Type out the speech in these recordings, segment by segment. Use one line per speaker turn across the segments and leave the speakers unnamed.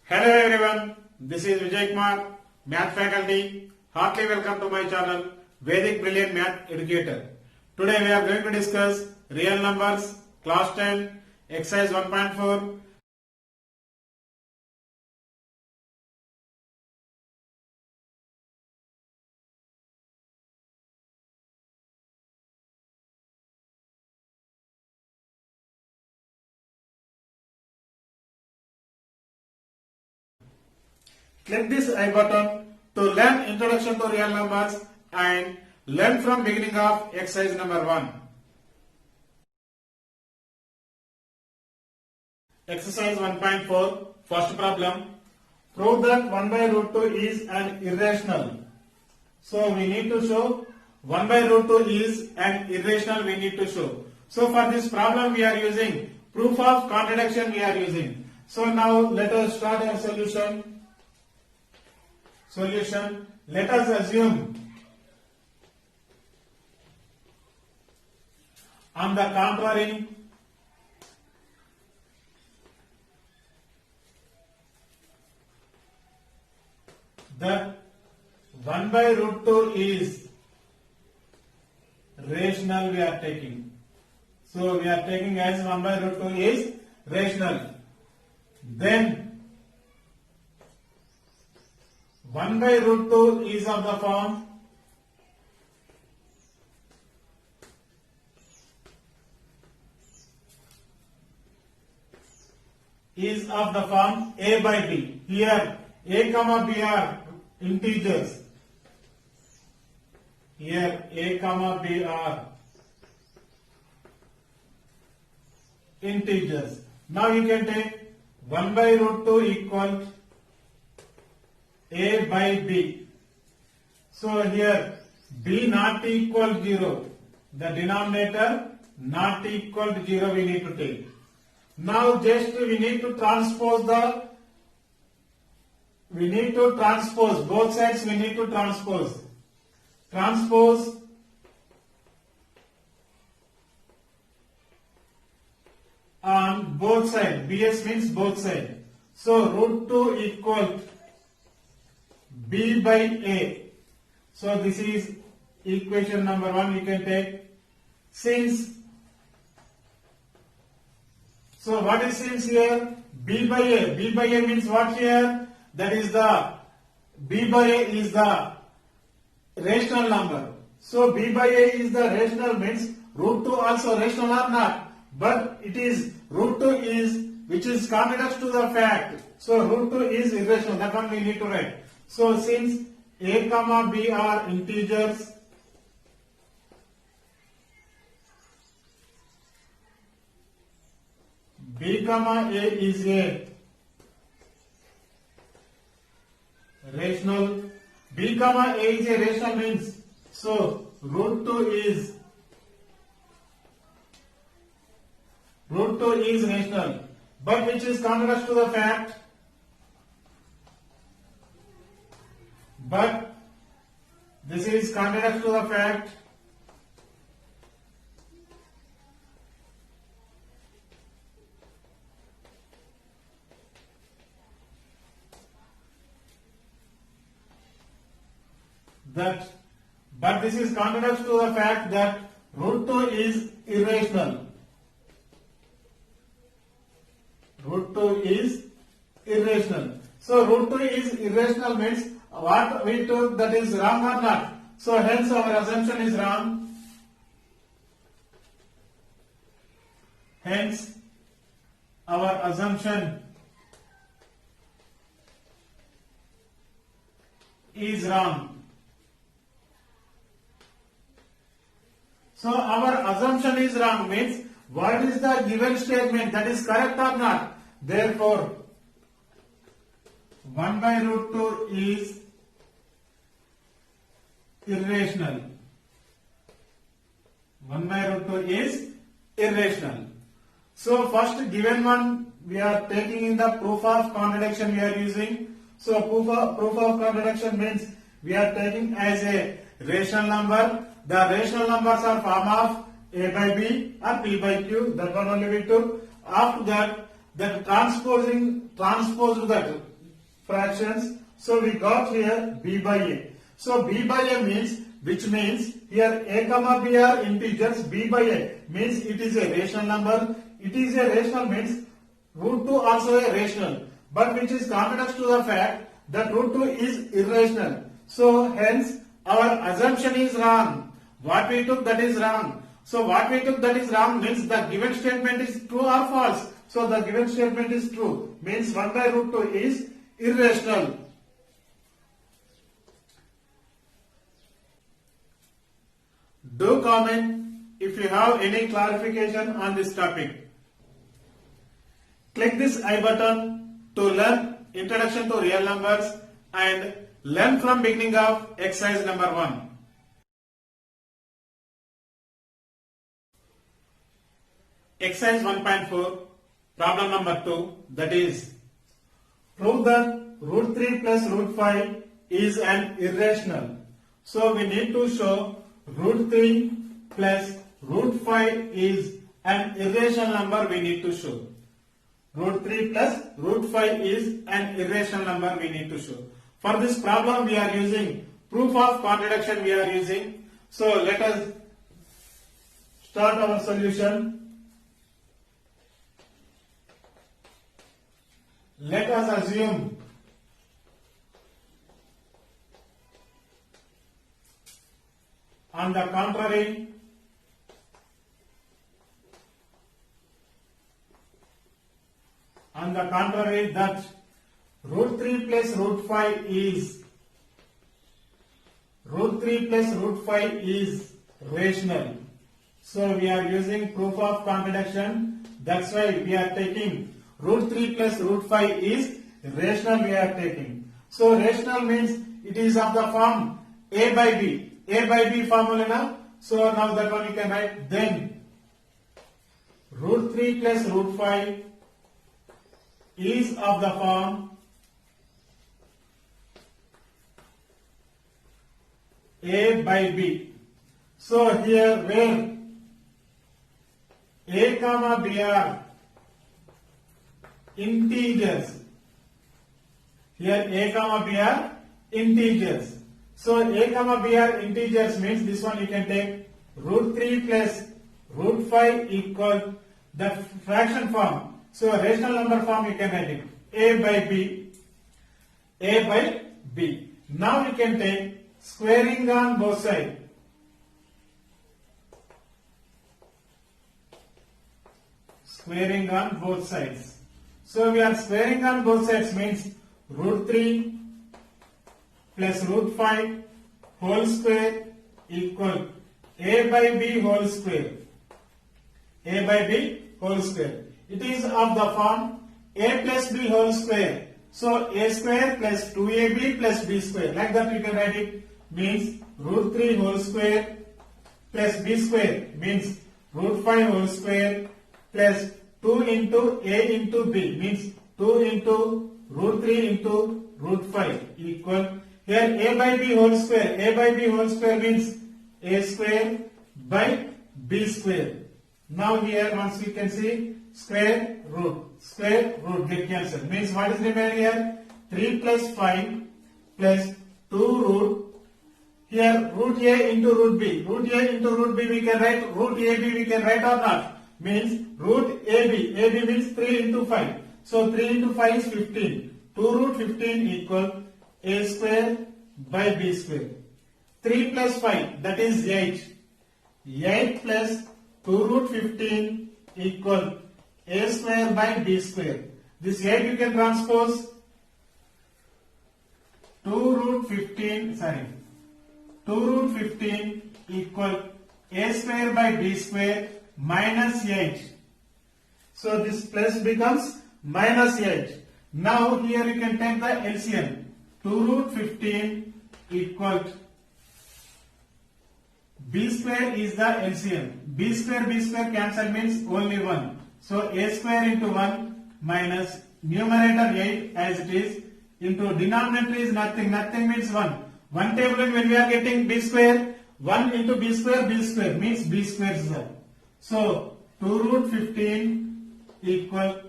Hello everyone, this is Vijay Kumar, Math faculty. Heartily welcome to my channel, Vedic Brilliant Math Educator. Today we are going to discuss real numbers, class 10, exercise 1.4. Click this I button to learn introduction to real numbers and learn from beginning of exercise number 1. Exercise 1.4, first problem. Prove that 1 by root 2 is an irrational. So we need to show 1 by root 2 is an irrational we need to show. So for this problem we are using proof of contradiction we are using. So now let us start our solution. Let us assume on the contrary that 1 by root 2 is rational we are taking. So we are taking as 1 by root 2 is rational. Then 1 by root 2 is of the form A by B. Here A comma B are integers. Here A comma B are integers. Now you can take 1 by root 2 equal A by B. So here B not equal 0. The denominator not equal to 0 we need to take. Now just we need to transpose both sides we need to transpose. Transpose on both sides. BS means both sides. So root 2 equal B by A. So this is equation number 1 we can take. So what is since here? B by A. B by A means what here? That is the B by A is the rational number. So B by A is the rational means root 2 also rational or not. But it is root 2 is which is contradicts to the fact. So root 2 is irrational. That one we need to write. So since A comma B are integers, B comma A is a rational. B comma A is a rational means so root 2 is rational, but which is contradicts to the fact. But this is contradicts to the fact that root 2 is irrational. Root 2 is irrational. So root 2 is irrational means what we took that is wrong or not. So hence our assumption is wrong. Hence our assumption is wrong. So our assumption is wrong means what is the given statement that is correct or not. Therefore 1 by root 2 is irrational. 1 by root 2 is irrational. So first given one we are taking in the proof of contradiction we are using. So proof of contradiction means we are taking as a rational number. The rational numbers are form of A by B or P by Q. That one only we took. After that, transposed that fractions. So we got here b by a. So b by a means, which means here a comma b are integers, b by a means it is a rational number. It is a rational means root 2 also a rational, but which is contrast to the fact that root 2 is irrational. So hence our assumption is wrong. What we took, that is wrong. So what we took, that is wrong means the given statement is true or false. So the given statement is true, means 1 by root 2 is irrational. Do comment if you have any clarification on this topic. Click this I button to learn Introduction to Real Numbers and learn from beginning of exercise number 1. Exercise 1.4, problem number 2, that is, prove that root 3 plus root 5 is an irrational. So we need to show root 3 plus root 5 is an irrational number we need to show. Root 3 plus root 5 is an irrational number we need to show. For this problem we are using proof of contradiction we are using. So let us start our solution. Let us assume on the contrary that root 3 plus root 5 is rational. So we are using proof of contradiction. That's why we are taking root 3 plus root 5 is rational we are taking. So rational means it is of the form a by b. A by b formula now. So now that one you can write. Then root 3 plus root 5 is of the form a by b. So here where a comma b are integers. Here a comma b are integers. So a comma b are integers means this one you can take root 3 plus root 5 equal the fraction form. So rational number form you can write it a by b. A by b. Now you can take squaring on both sides. Squaring on both sides. So we are squaring on both sides means root 3 plus root 5 whole square equal a by b whole square. A by b whole square. It is of the form a plus b whole square. So a square plus 2ab plus b square. Like that you can write it. Means root 3 whole square plus b square means root 5 whole square plus 2 into a into b means 2 into root 3 into root 5 equal here a by b whole square. A by b whole square means a square by b square. Now here once we can see square root get cancelled. Means what is remaining here? 3 plus 5 plus 2 root. Here root a into root b. Root a into root b we can write. Root ab we can write or not. Means root ab. Ab means 3 into 5. So 3 into 5 is 15. 2 root 15 equal a square by b square. 3 plus 5 that is 8. 8 plus 2 root 15 equal a square by b square. This 8 you can transpose 2 root 15 equal a square by b square minus 8. So this plus becomes minus 8. Now here you can take the LCM. 2 root 15 equal b square is the LCM. B square cancel means only 1. So a square into 1 minus numerator 8 as it is into denominator is nothing. Nothing means 1. One table when we are getting b square, 1 into b square means b square square. So 2 root 15 equal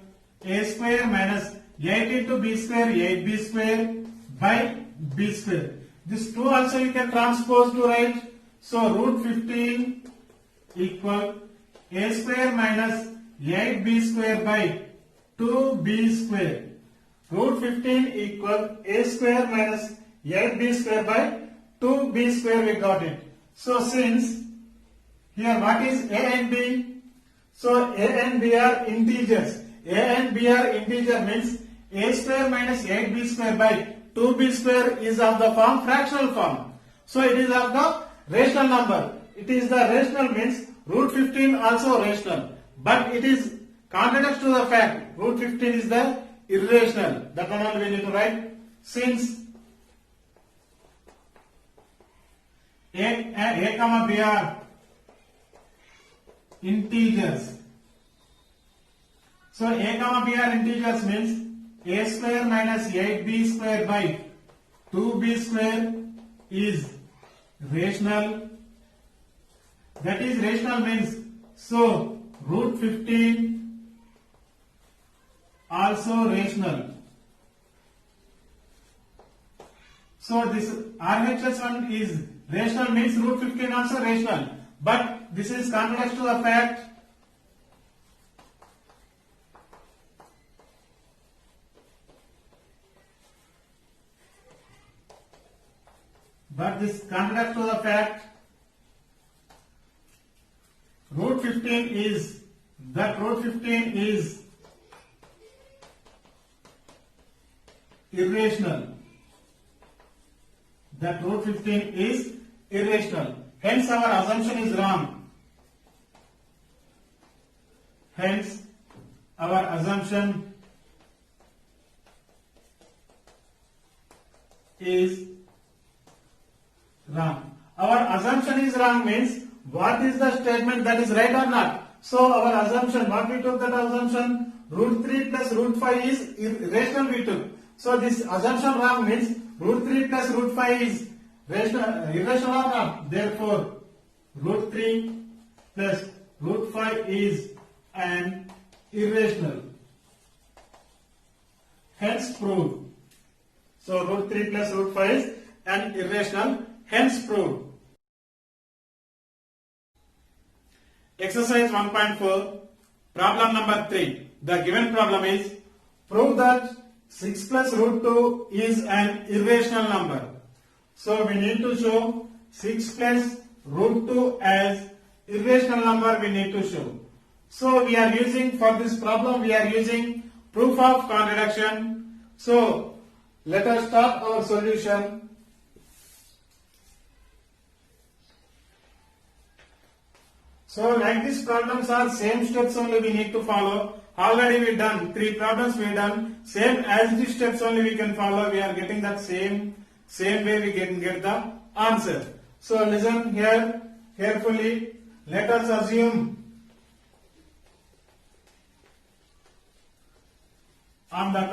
a square minus 8 into b square, 8b square by b square. This 2 also you can transpose to right. So root 15 equal a square minus 8b square by 2b square. Root 15 equal a square minus 8b square by 2b square, we got it. So since here what is a and b? So a and b are integers. A and b are integer means a square minus 8b square by 2b square is of the form fractional form. So it is of the rational number. It is the rational means root 15 also rational. But it is contradicts to the fact root 15 is the irrational. That one only we need to write. Since a comma b are integers. So a comma b are integers means a square minus 8b square by 2b square is rational. That is rational means so root 15 also rational. So this RHS one is rational means root 15 also rational. But this is contradicts to the fact root 15 is irrational. That root 15 is irrational. Hence our assumption is wrong. Hence our assumption is wrong. Our assumption is wrong means what is the statement that is right or not. So our assumption, what we took that assumption, root 3 plus root 5 is irrational we took. So this assumption wrong means root 3 plus root 5 is irrational or not. Therefore root 3 plus root 5 is an irrational. Hence proved. So root 3 plus root 5 is an irrational. Hence proved. Exercise 1.4, problem number 3. The given problem is prove that 6 plus root 2 is an irrational number. So we need to show 6 plus root 2 as irrational number we need to show. So we are using for this problem we are using proof of contradiction. So let us start our solution. So like these problems are same steps only we need to follow. Already we done 3 problems we done. Same as these steps only we can follow. We are getting that same way we can get the answer. So listen here carefully. Let us assume on the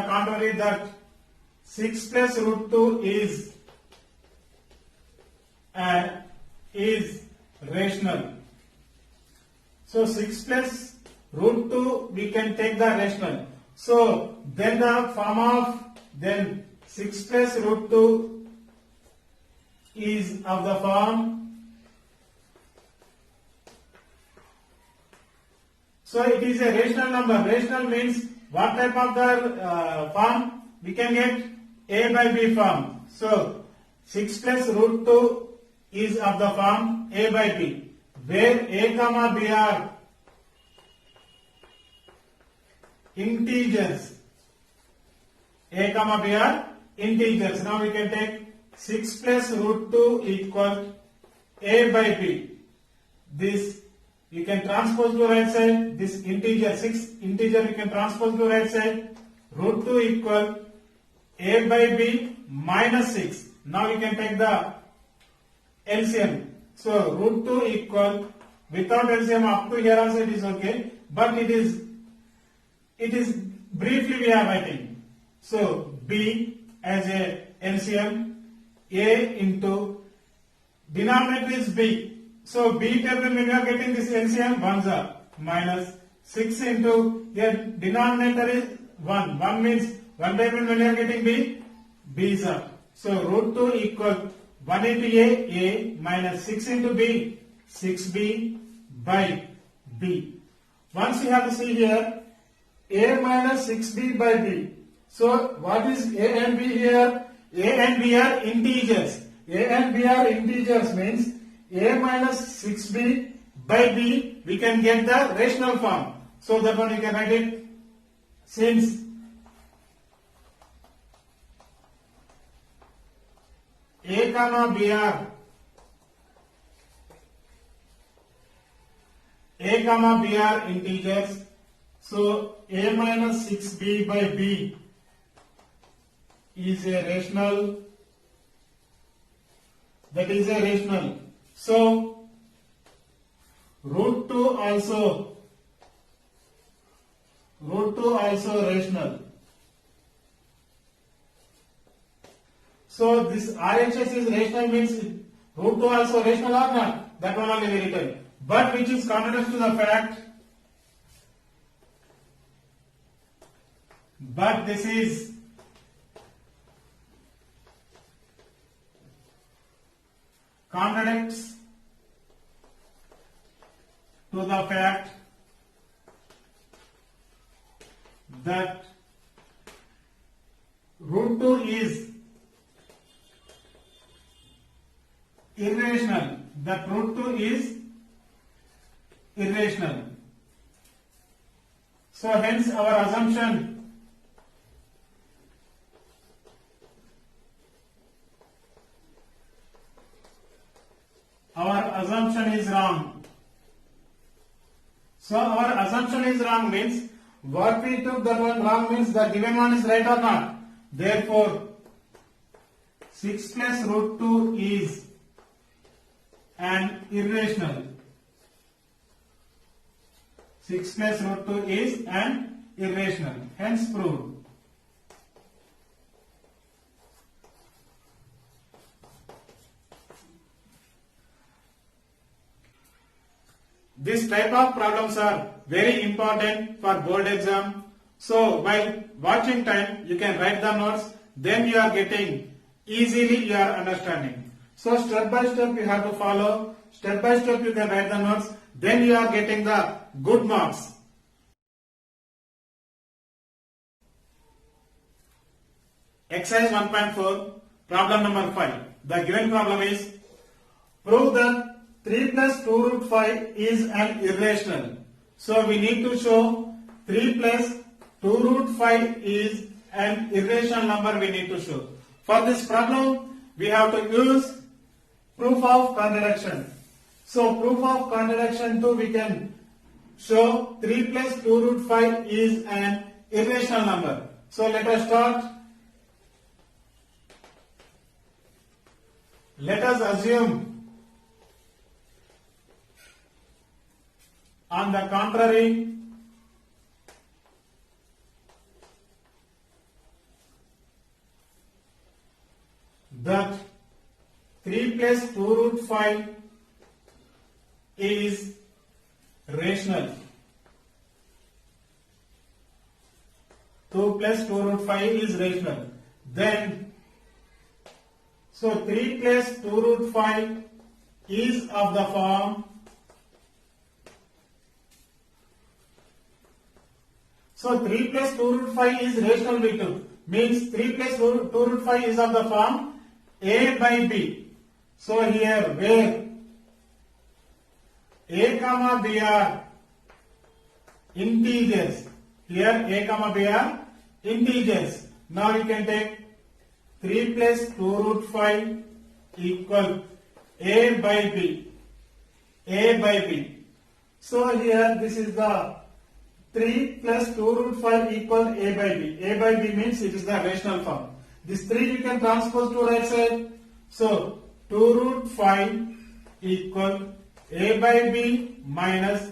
contrary that 6 plus root 2 is rational. So 6 plus root 2 we can take the rational. So then the form of 6 plus root 2 is of the form. So it is a rational number. Rational means what type of the form? We can get a by b form. So 6 plus root 2 is of the form a by b, where a comma b are integers. A comma b are integers. Now we can take 6 plus root 2 equal a by b. This you can transpose to right side. This integer 6 integer you can transpose to right side. Root 2 equal a by b minus 6. Now we can take the LCM. So root 2 equal, without LCM up to here also it is okay, but it is briefly we are writing. So b as a LCM, a into denominator is b. So b table when you are getting this LCM, ones are minus 6 into here denominator is 1. 1 means 1 table when you are getting b, b is up. So root 2 equal 1 into a minus 6 into b, 6b by b. Once you have to see here, a minus 6b by b. So what is a and b here? A and b are integers. A and b are integers means a minus 6b by b, we can get the rational form. So that one you can write it, since a comma b are integers, so a minus 6b by b is a rational, that is a rational. So root 2 also rational. So this RHS is rational means root 2 also rational or not? That one only we written. But which is contrary to the fact, but this is contradicts to the fact that root 2 is irrational. That root 2 is irrational. So hence our assumption is wrong. So our assumption is wrong means what we took that one wrong means the given one is right or not. Therefore 6 plus root 2 is an irrational. 6 plus root 2 is an irrational. Hence proved. This type of problems are very important for board exam. So while watching time, you can write the notes. Then you are getting easily you are understanding. So step by step you have to follow. Step by step you can write the notes. Then you are getting the good marks. Exercise 1.4, problem number 5. The given problem is prove that 3 plus 2 root 5 is an irrational. So we need to show 3 plus 2 root 5 is an irrational number we need to show. For this problem, we have to use proof of contradiction. So proof of contradiction 2 we can show 3 plus 2 root 5 is an irrational number. So let us start. Let us assume on the contrary that 3 plus 2 root 5 is rational. 2 plus 2 root 5 is rational. Then, so 3 plus 2 root 5 is of the form. So 3 plus 2 root 5 is rational we took. Means 3 plus 2 root 5 is of the form a by b. So here where a comma b are integers. Here a comma b are integers. Now you can take 3 plus 2 root 5 equal a by b. A by b. So here this is the 3 plus 2 root 5 equal a by b. A by b means it is the rational form. This 3 you can transpose to right side. So 2 root 5 equal a by b minus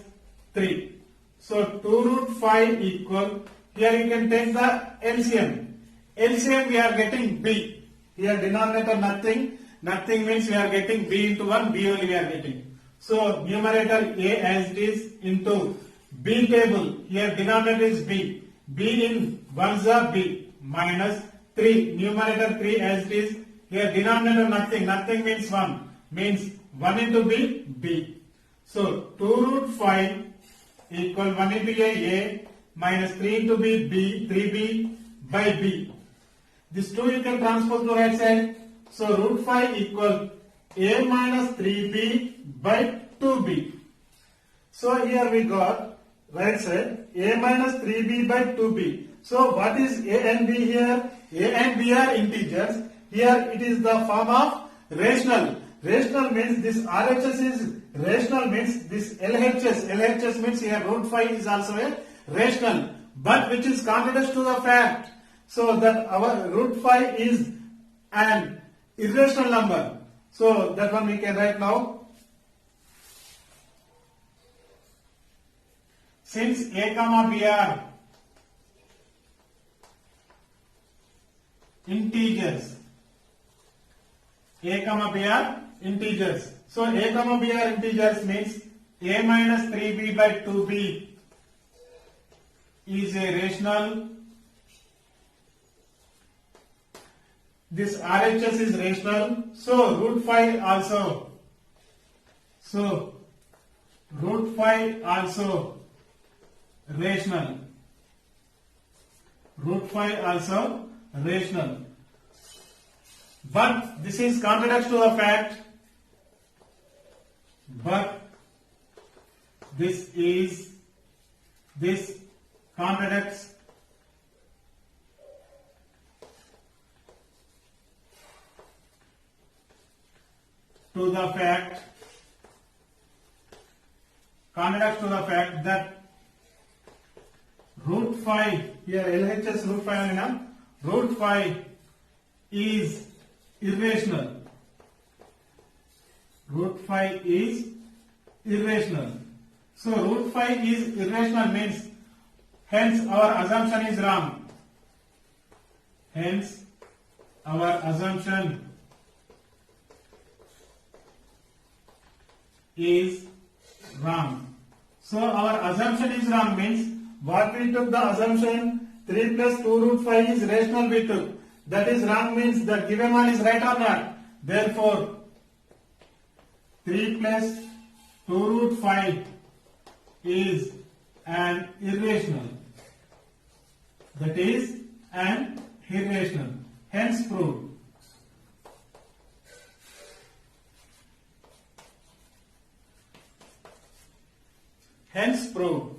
3. So 2 root 5 equal, here you can take the LCM. LCM we are getting b. Here denominator nothing. nothing means we are getting b into 1, b only we are getting. So numerator a as it is into b table, here denominator is b, b in ones are b, minus 3, numerator 3 as it is, here denominator nothing, nothing means 1, means 1 into b, b. So 2 root 5 equal 1 into a minus 3 into b, 3b by b. This 2 you can transpose to right side. So root 5 equal a minus 3b by 2b. So here we got right side a minus 3b by 2b. So what is a and b here? A and b are integers. Here it is the form of rational. Rational means this RHS is rational, means this LHS means here root 5 is also a rational, but which is contradicts to the fact. So that our root 5 is an irrational number. So that one we can write now. Since a comma b are integers, a comma b are integers. So a comma b are integers means a minus 3b by 2b is a rational. This RHS is rational. So root 5 also. So root 5 also rational. Root 5 also rational. But this is contradicts to the fact. But this contradicts to the fact. Contradicts to the fact that root 5 here LHS root 5 only, root 5 is irrational. Root 5 is irrational. So root 5 is irrational means hence our assumption is wrong. Hence our assumption is wrong. So our assumption is wrong means what we took the assumption 3 plus 2 root 5 is rational we took. That is wrong means the given one is right or not. Therefore 3 plus 2 root 5 is an irrational. That is an irrational. Hence proved. Hence proved.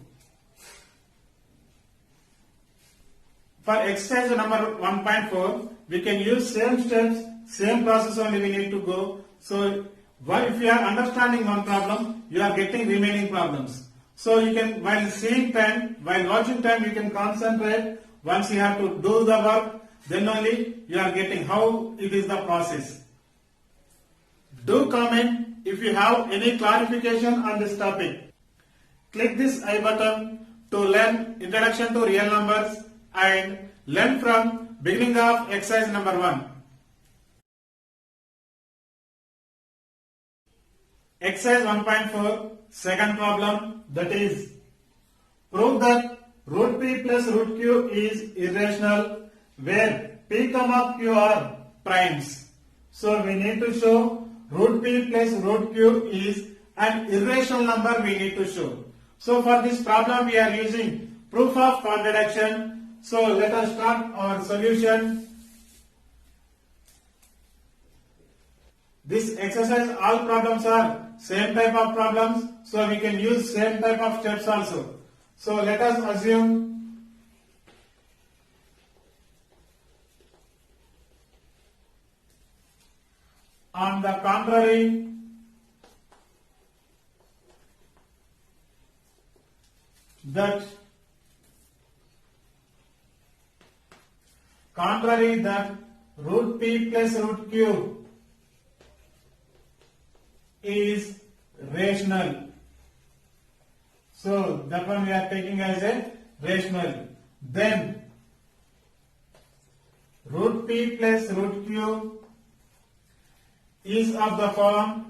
For exercise number 1.4, we can use same steps, same process only we need to go. So if you are understanding one problem, you are getting remaining problems. So you can, while seeing time, while watching time, you can concentrate. Once you have to do the work, then only you are getting how it is the process. Do comment if you have any clarification on this topic. Click this I button to learn introduction to real numbers and learn from beginning of exercise number 1. Exercise 1.4, second problem, that is prove that root p plus root q is irrational where p comma q are primes. So we need to show root p plus root q is an irrational number we need to show. So for this problem we are using proof of contradiction. So let us start our solution. This exercise, all problems are same type of problems, so we can use same type of steps also. So let us assume on the contrary that root p plus root q is rational. So that one we are taking as a rational. Then root p plus root q is of the form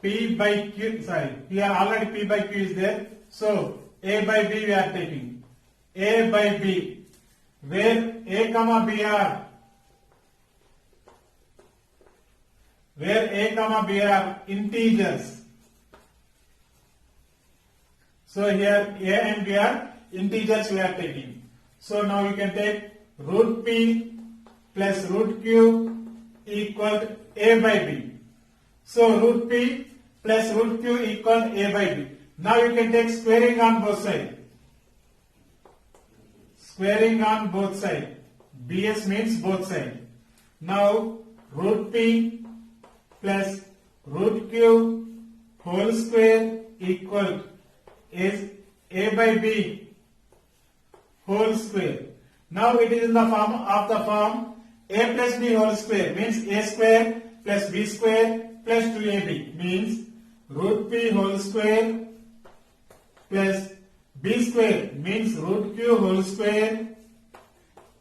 P by Q, sorry, here already P by Q is there. So A by B we are taking. A by B, where A comma B are, integers. So here A and B are integers we are taking. So now you can take root P plus root Q equal to A by B. So root P plus root Q equal A by B. Now you can take squaring on both sides. Squaring on both sides. BS means both sides. Now root P plus root Q whole square equal is A by B whole square. Now it is in the form A plus B whole square means A square plus B square plus 2AB means root P whole square plus B square means root Q whole square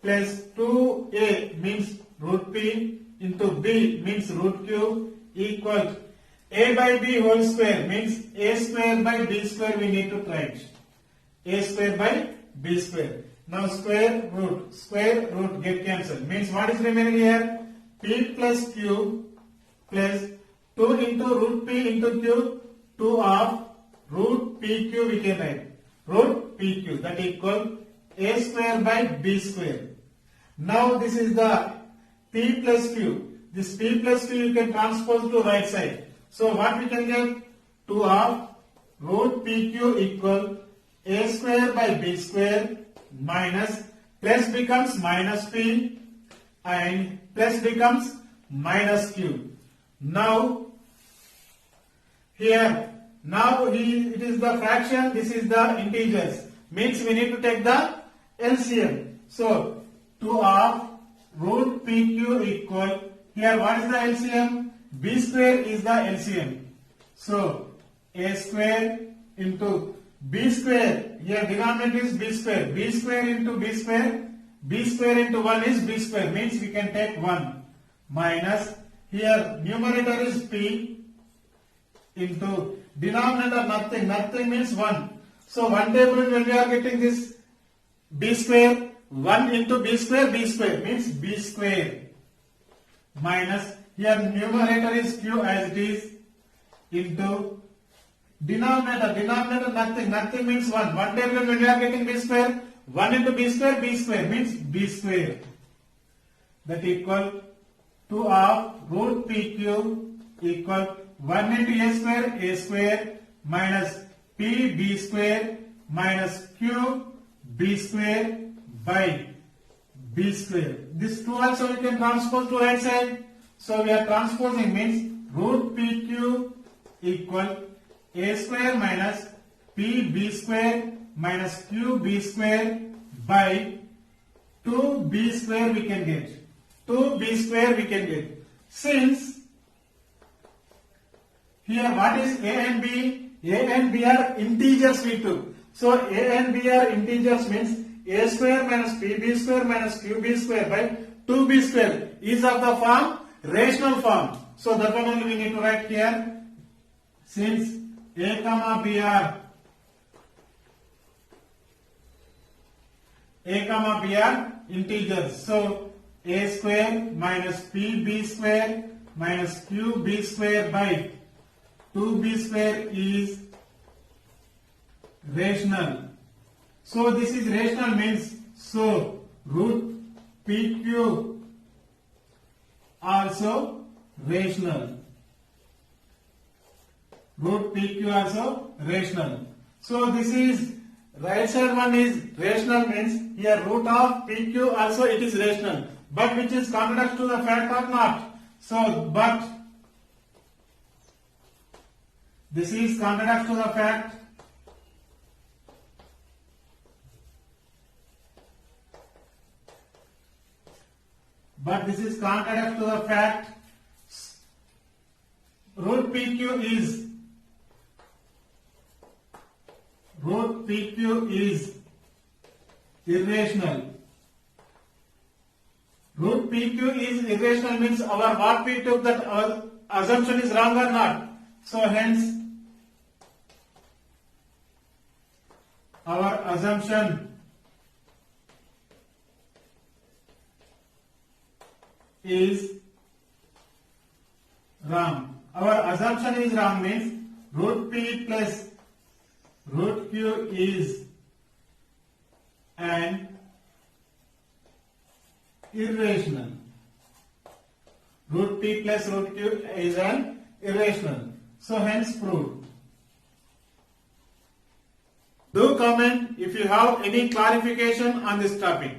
plus 2A means root P into B means root Q equal A by B whole square means A square by B square we need to write. A square by B square. Now square root get cancelled. Means what is remaining here? P plus Q plus 2 into root P into Q, 2 of root PQ we can write. Root PQ that equal A square by B square. Now this is the P plus Q. This P plus Q you can transpose to right side. So what we can get? 2 of root PQ equal A square by B square minus plus becomes minus P and plus becomes minus Q. Now here, it is the fraction, this is the integers. Means we need to take the LCM. So 2 of root PQ equal, here what is the LCM? B square is the LCM. So A square into B square, here denominator is B square. B square into B square, B square into 1 is B square, means we can take 1 minus, here numerator is P into denominator nothing means 1. So 1 table when we are getting this B square, 1 into B square means B square minus, here numerator is Q as it is into denominator nothing means 1. 1 table when we are getting B square, 1 into B square means B square. That equal 2 of root PQ equal 1 into A square minus P B square minus Q B square by B square. This 2 also we can transpose to right side. So we are transposing means root PQ equal A square minus P B square minus Q B square by 2B square we can get. 2B square we can get. Since here what is A and B? A and B are integers we took. So A and B are integers means A square minus PB square minus QB square by 2B square is of the form rational form. So that one only we need to write here. Since A comma B are integers. So A square minus PB square minus QB square by 2B square is rational. So this is rational means, so root PQ also rational. Root PQ also rational. So this is right side one is rational means here root of PQ also it is rational. But which is contrary to the fact or not? So but this is contrary to the fact. But this is contrary to the fact. Root PQ irrational. Root PQ is irrational means our what we took, that our assumption is wrong or not. So hence our assumption is wrong. Our assumption is wrong means root P plus root Q is an irrational. Root P plus root Q is an irrational. So hence proved. Do comment if you have any clarification on this topic.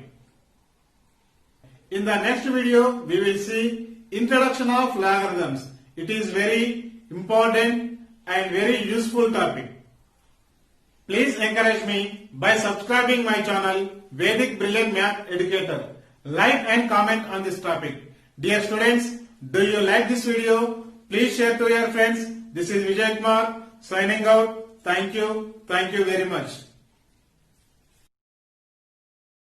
In the next video, we will see introduction of logarithms. It is very important and very useful topic. Please encourage me by subscribing my channel Vedic Brilliant Math Educator. Like and comment on this topic. Dear students, do you like this video? Please share to your friends. This is Vijay Kumar signing out. Thank you very much.